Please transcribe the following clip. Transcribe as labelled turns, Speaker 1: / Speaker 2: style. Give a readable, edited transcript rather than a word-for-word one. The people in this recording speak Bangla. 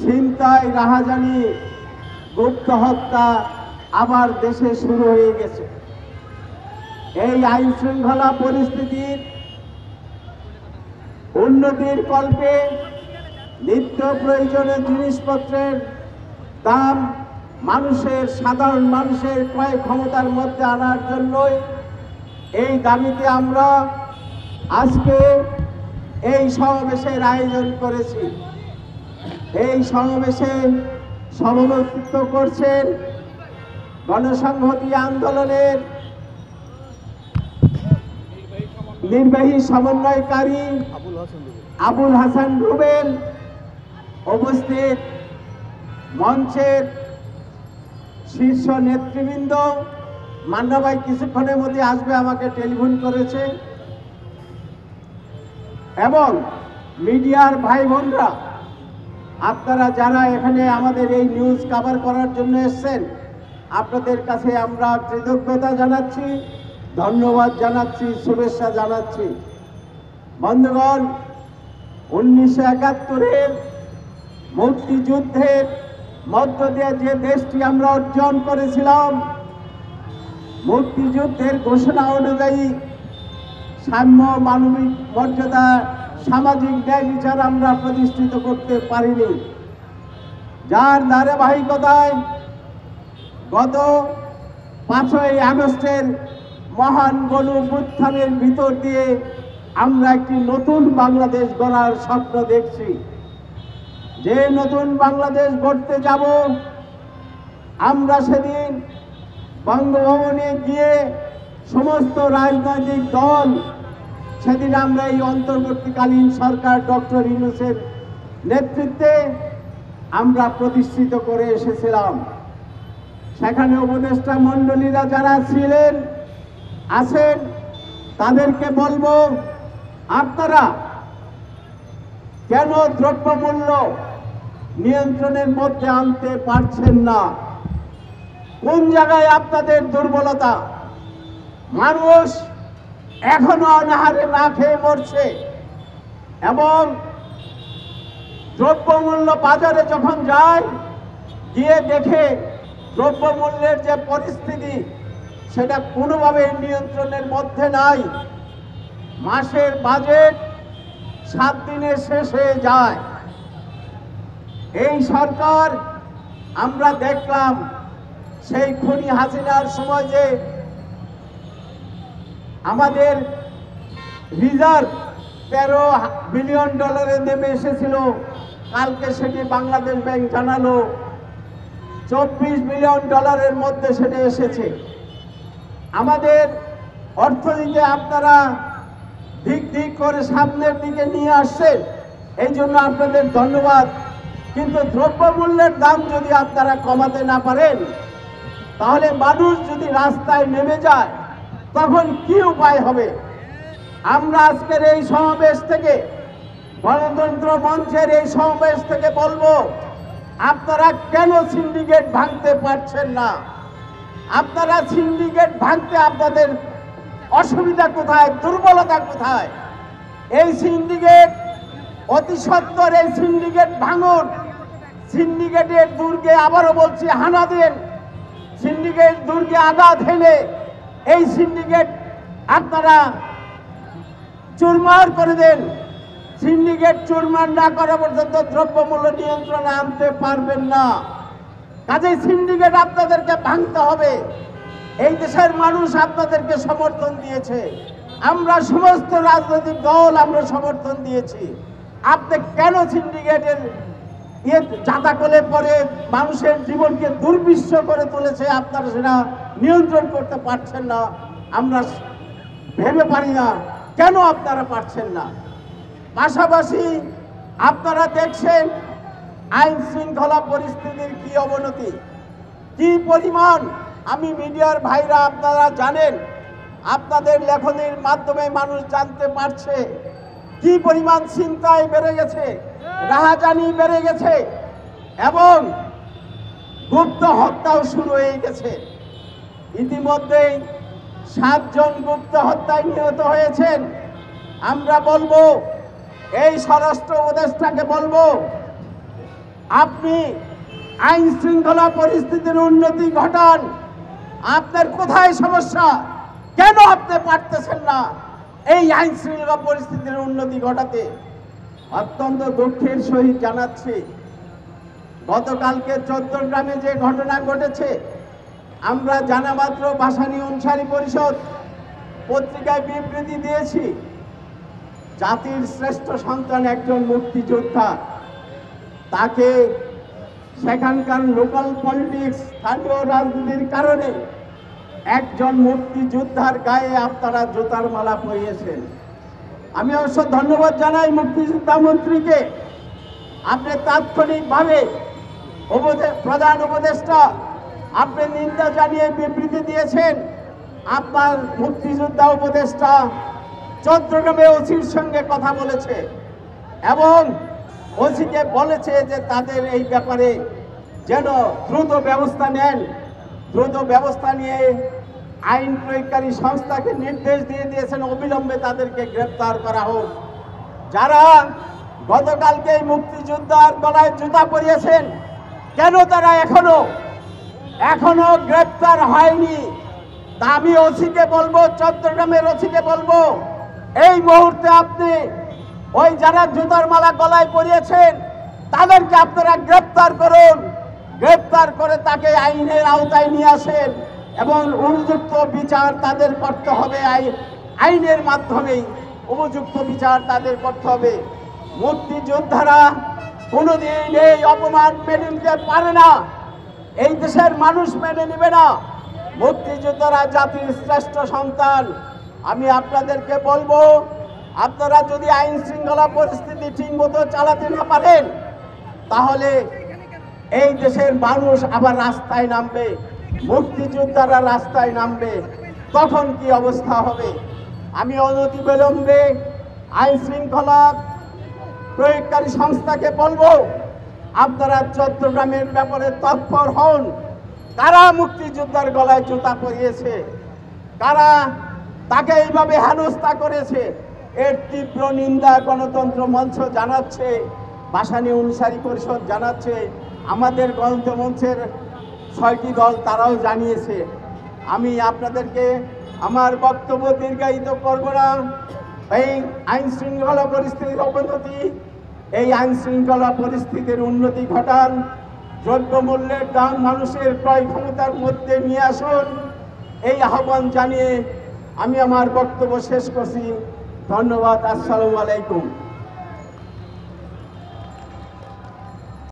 Speaker 1: ছিনতাই, রাহাজানি, গুপ্ত হত্যা আবার দেশে শুরু হয়ে গেছে। এই আইন শৃঙ্খলা পরিস্থিতির উন্নতির কল্পে নিত্য প্রয়োজনীয় জিনিসপত্রের দাম সাধারণ মানুষের ক্রয় ক্ষমতার মধ্যে আনার জন্যই এই দাবিতে আমরা আজকে এই সমাবেশের আয়োজন করেছি। এই সমাবেশে সভাপতিত্ব করছেন গণসংহতি আন্দোলনের নির্বাহী সমন্বয়কারী আবুল হাসান রুবেল, উপস্থিত মঞ্চের শীর্ষ নেতৃবৃন্দ। মান্না ভাই কিছুক্ষণের মধ্যে আসবে, আমাকে টেলিফোন করেছে, এবং মিডিয়ার ভাই বোনরা, আপনারা যারা এখানে আমাদের এই নিউজ কভার করার জন্য এসেছেন, আপনাদের কাছে আমরা কৃতজ্ঞতা জানাচ্ছি, ধন্যবাদ জানাচ্ছি, শুভেচ্ছা জানাচ্ছি। বন্ধুগণ, 1971-এর মুক্তিযুদ্ধের মধ্য দিয়ে যে দেশটি আমরা অর্জন করেছিলাম, মুক্তিযুদ্ধের ঘোষণা অনুযায়ী সাম্য, মানবিক মর্যাদা, সামাজিক ন্যায় বিচার আমরা প্রতিষ্ঠিত করতে পারিনি। যার ধারাবাহিকতায় গত 5ই আগস্টের মহান গণঅভ্যুত্থানের ভিতর দিয়ে আমরা একটি নতুন বাংলাদেশ গড়ার স্বপ্ন দেখছি। যে নতুন বাংলাদেশ গড়তে যাব, আমরা সেদিন বঙ্গভবনে গিয়ে সমস্ত রাজনৈতিক দল, সেদিন আমরা এই অন্তর্বর্তীকালীন সরকার ডক্টর ইউনূসের নেতৃত্বে আমরা প্রতিষ্ঠিত করে এসেছিলাম। সেখানে উপদেষ্টা মণ্ডলীরা যারা ছিলেন, আছেন, তাদেরকে বলবো, আপনারা কেন দ্রব্যমূল্য নিয়ন্ত্রণের মধ্যে আনতে পারছেন না? কোন জায়গায় আপনাদের দুর্বলতা? মানুষ এখনো অনাহারে না খেয়ে মরছে, এবং দ্রব্যমূল্য বাজারে যখন যায়, গিয়ে দেখে দ্রব্যমূল্যের যে পরিস্থিতি, সেটা কোনোভাবে নিয়ন্ত্রণের মধ্যে নাই। মাসের বাজেট 7 দিনের শেষ হয়ে যায়। এই সরকার, আমরা দেখলাম সেই খুনি হাসিনার সময় যে আমাদের রিজার্ভ 13 বিলিয়ন ডলারে নেমে এসেছিল, কালকে সেটি বাংলাদেশ ব্যাংক জানালো 24 বিলিয়ন ডলারের মধ্যে সেটা এসেছে। আমাদের অর্থনীতি আপনারা দিক দিক করে সামনের দিকে নিয়ে আসছেন, এই জন্য আপনাদের ধন্যবাদ। কিন্তু দ্রব্যমূল্যের দাম যদি আপনারা কমাতে না পারেন, তাহলে মানুষ যদি রাস্তায় নেমে যায়, তখন কি উপায় হবে? আমরা আজকের এই সমাবেশ থেকে, গণতন্ত্র মঞ্চের এই সমাবেশ থেকে বলবো, আপনারা কেন সিন্ডিকেট ভাঙতে পারছেন না? আপনারা সিন্ডিকেট ভাঙতে আপনাদের অসুবিধা কোথায়, দুর্বলতা কোথায়? এই সিন্ডিকেট অতি সত্বর, এই সিন্ডিকেট ভাঙুন। সিন্ডিকেটের দুর্গে, আবারও বলছি, হানা দেন। সিন্ডিকেট দুর্গে আঘাত হেনে এই সিন্ডিকেট আপনারা চুরমার করে দেন। সিন্ডিকেট চুরমার না করা পর্যন্ত দ্রব্যমূল্য নিয়ন্ত্রণে আনতে পারবেন না। কাজেই সিন্ডিকেট আপনাদেরকে ভাঙতে হবে। এই দেশের মানুষ আপনাদেরকে সমর্থন দিয়েছে, আমরা সমস্ত রাজনৈতিক দল আমরা সমর্থন দিয়েছি। আপনি কেন সিন্ডিকেটের জাতাকলে পরে মানুষের জীবনকে দুর্বিষহ করে তুলেছে, আপনারা সেটা নিয়ন্ত্রণ করতে পারছেন না? আমরা ভেবে পারি না কেন আপনারা পারছেন না। পাশাপাশি আপনারা দেখছেন আইন শৃঙ্খলা পরিস্থিতির কি অবনতি, কি পরিমাণ। আমি মিডিয়ার ভাইরা, আপনারা জানেন, আপনাদের লেখনীর মাধ্যমে মানুষ জানতে পারছে কি পরিমাণ ছিনতাই বেড়ে গেছে, রাহাজানি বেড়ে গেছে, এবং গুপ্ত হত্যাও শুরু হয়ে গেছে। ইতিমধ্যেই 7 জন গুপ্ত হত্যায় নিহত হয়েছেন। আমরা বলবো, এই স্বরাষ্ট্র উপদেষ্টাকে বলবো, আপনি আইন শৃঙ্খলা পরিস্থিতির উন্নতি ঘটান। আপনার কোথায় সমস্যা, কেন আপনি পারতেছেন না এই আইন শৃঙ্খলা পরিস্থিতির উন্নতি ঘটাতে? অত্যন্ত দুঃখের সহিত জানাচ্ছি, গতকালকে চট্টগ্রামে যে ঘটনা ঘটেছে, আমরা জানামাত্র ভাসানী অনুসারী পরিষদ পত্রিকায় বিবৃতি দিয়েছি। জাতির শ্রেষ্ঠ সন্তান একজন মুক্তিযোদ্ধা, তাকে সেখানকার লোকাল পলিটিক্স, স্থানীয় রাজনীতির কারণে একজন মুক্তিযোদ্ধার গায়ে আপনারা জুতার মালা পরিয়েছেন। আমি অবশ্য ধন্যবাদ জানাই মুক্তিযোদ্ধা মন্ত্রীকে। আপনি তাৎক্ষণিকভাবে প্রধান উপদেষ্টা আপনি নিন্দা জানিয়ে বিবৃতি দিয়েছেন। আপনার মুক্তিযোদ্ধা উপদেষ্টা চট্টগ্রামে ওসির সঙ্গে কথা বলেছে এবং ওসিকে বলেছে যে তাদের এই ব্যাপারে যেন দ্রুত ব্যবস্থা নেন। দ্রুত ব্যবস্থা নিয়ে আইন প্রয়োগকারী সংস্থাকে নির্দেশ দিয়ে দিয়েছেন অবিলম্বে তাদেরকে গ্রেপ্তার করা হোক। যারা গতকালকে মুক্তিযোদ্ধার গলায় জুতা পরিয়েছেন, কেন তারা এখনো গ্রেপ্তার হয়নি? তা আমি ওসিকে বলবো, চট্টগ্রামের ওসিকে বলবো, এই মুহূর্তে আপনি ওই যারা জুতার মালা গলায় পরিয়েছেন তাদেরকে আপনারা গ্রেপ্তার করুন। গ্রেপ্তার করে তাকে আইনের আওতায় নিয়ে আসেন এবং উপযুক্ত বিচার তাদের করতে হবে। আইনের মাধ্যমেই উপযুক্ত বিচার তাদের করতে হবে। মুক্তিযোদ্ধারা কোনোদিন এই অপমান মেনে নিতে পারে না, এই দেশের মানুষ মেনে নেবে না। মুক্তিযোদ্ধারা জাতির শ্রেষ্ঠ সন্তান। আমি আপনাদেরকে বলবো, আপনারা যদি আইন শৃঙ্খলা পরিস্থিতি ঠিক মতো চালাতে না পারেন, তাহলে এই দেশের মানুষ আবার রাস্তায় নামবে, মুক্তিযোদ্ধারা রাস্তায় নামবে, তখন কি অবস্থা হবে? আমি অনতিবিলম্বে আইন শৃঙ্খলা প্রয়োগকারী সংস্থাকে বলবো, আপনারা চট্টগ্রামের ব্যাপারে তৎপর হন। কারা মুক্তিযোদ্ধার গলায় জুতা পরিয়েছে, কারা তাকে এইভাবে হেনস্থা করেছে, এর তীব্র নিন্দা গণতন্ত্র মঞ্চ জানাচ্ছে, ভাসানী অনুসারী পরিষদ জানাচ্ছে, আমাদের গণতন্ত্র মঞ্চের 6টি দল তারাও জানিয়েছে। আমি আপনাদেরকে আমার বক্তব্য দীর্ঘায়িত করব না। এই আইন শৃঙ্খলা পরিস্থিতির অবনতি, এই আইন শৃঙ্খলা পরিস্থিতির উন্নতি ঘটান। দ্রব্যমূল্যের দাম মানুষের ক্রয় ক্ষমতার মধ্যে নিয়ে আসুন, এই আহ্বান জানিয়ে আমি আমার বক্তব্য শেষ করছি। ধন্যবাদ। আসসালামু আলাইকুম।